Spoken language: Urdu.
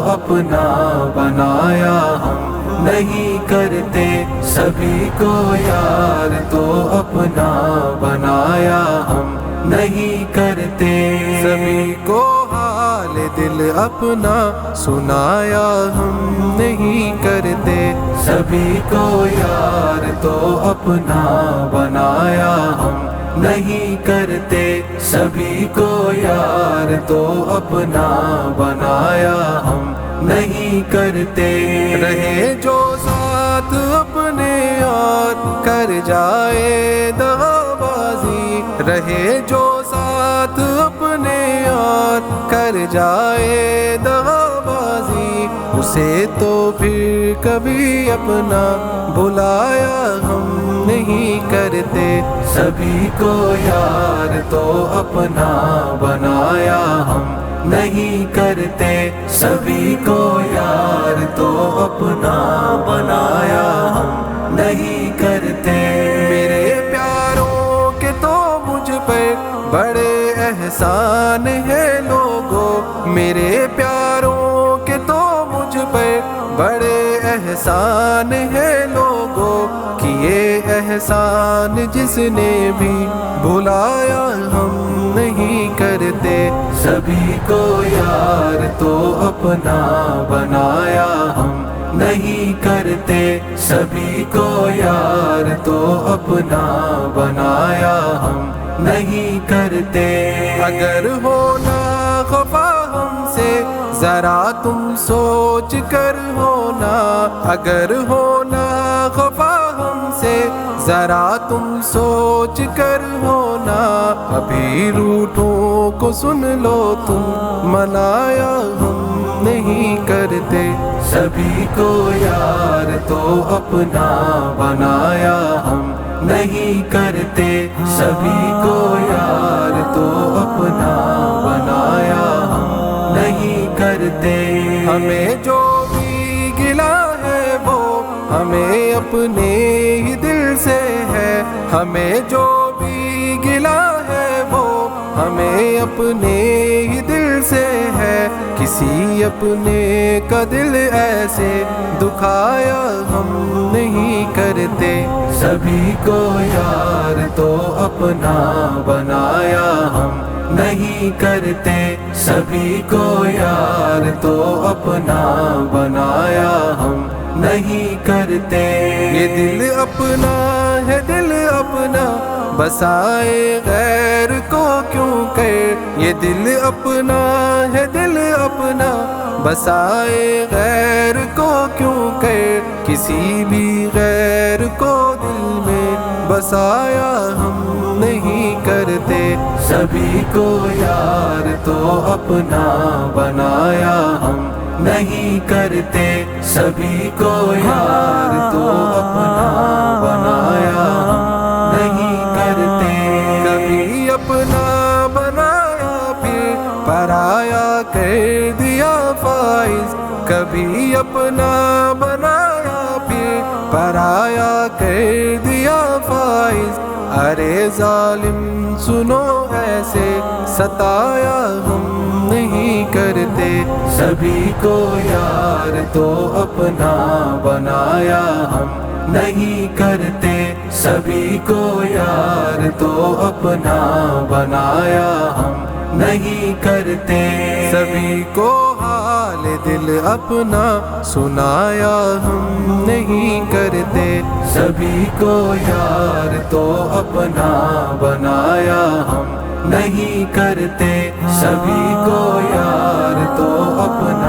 اپنا بنایا ہم نہیں کرتے سبھی کو یار تو اپنا بنایا ہم نہیں کرتے سبھی کو حال دل اپنا سنایا ہم نہیں کرتے سبھی کو یار تو اپنا بنایا ہم نہیں کرتے سبھی کو یار تو اپنا بنایا ہم نہیں کرتے رہے جو ساتھ اپنے اور کر جائے دغابازی رہے جو ساتھ اپنے اور کر جائے دغابازی اسے تو پھر کبھی اپنا بلایا ہم نہیں کرتے سبھی کو یار تو اپنا بنایا ہم نہیں کرتے سبھی کو یار تو اپنا بنایا ہم نہیں کرتے میرے پیاروں کے تو مجھ پر بڑے احسان ہے لوگوں میرے پیاروں کے تو مجھ پر بڑے احسان ہے لوگوں کیے احسان جس نے بھی بلایا ہم نہیں کرتے سبھی کو یار تو اپنا بنایا ہم نہیں کرتے سبھی کو یار تو اپنا بنایا ہم نہیں کرتے اگر ہونا خفا ہم سے ذرا تم سوچ کر ہونا اگر ہونا خفا ہم سے ذرا تم سوچ کر ہونا ابھی روٹوں کو سن لو تم منایا ہم نہیں کرتے سبھی کو یار تو اپنا بنایا ہم نہیں کرتے سبھی کو یار تو اپنا بنایا ہم نہیں کرتے ہمیں جو بھی گلا ہے وہ ہمیں اپنے ہی دل سے ہے ہمیں جو بھی گلا ہے وہ ہمیں اپنے ہی دل سے ہے کسی اپنے کا دل ایسے دکھایا ہم نہیں کرتے سبھی کو یار تو اپنا بنایا ہم نہیں کرتے سبھی کو یار تو اپنا بنایا ہم نہیں کرتے یہ دل اپنا ہے دل اپنا بسائے غیر کو کیوں کر یہ دل اپنا ہے دل اپنا بسائے غیر کو کیوں کر کسی بھی غیر کو دل میں بسایا ہم نہیں کرتے سبھی کو یار تو اپنا بنایا ہم نہیں کرتے سبھی کو یار تو اپنا بنایا ہم نہیں کرتے کبھی اپنا بنایا پھر پرایا کر دیا فائز کبھی اپنا بنایا پھر پرایا کر دیا فائز ارے ظالم سنو ایسے ستایا ہم نہیں کرتے سبھی کو یار تو اپنا بنایا ہم نہیں کرتے سبھی کو یار تو اپنا بنایا ہم نہیں کرتے سبھی کو حال دل اپنا سنایا ہم نہیں کرتے سبھی کو یار تو اپنا بنایا ہم نہیں کرتے سبھی کو یار تو اپنا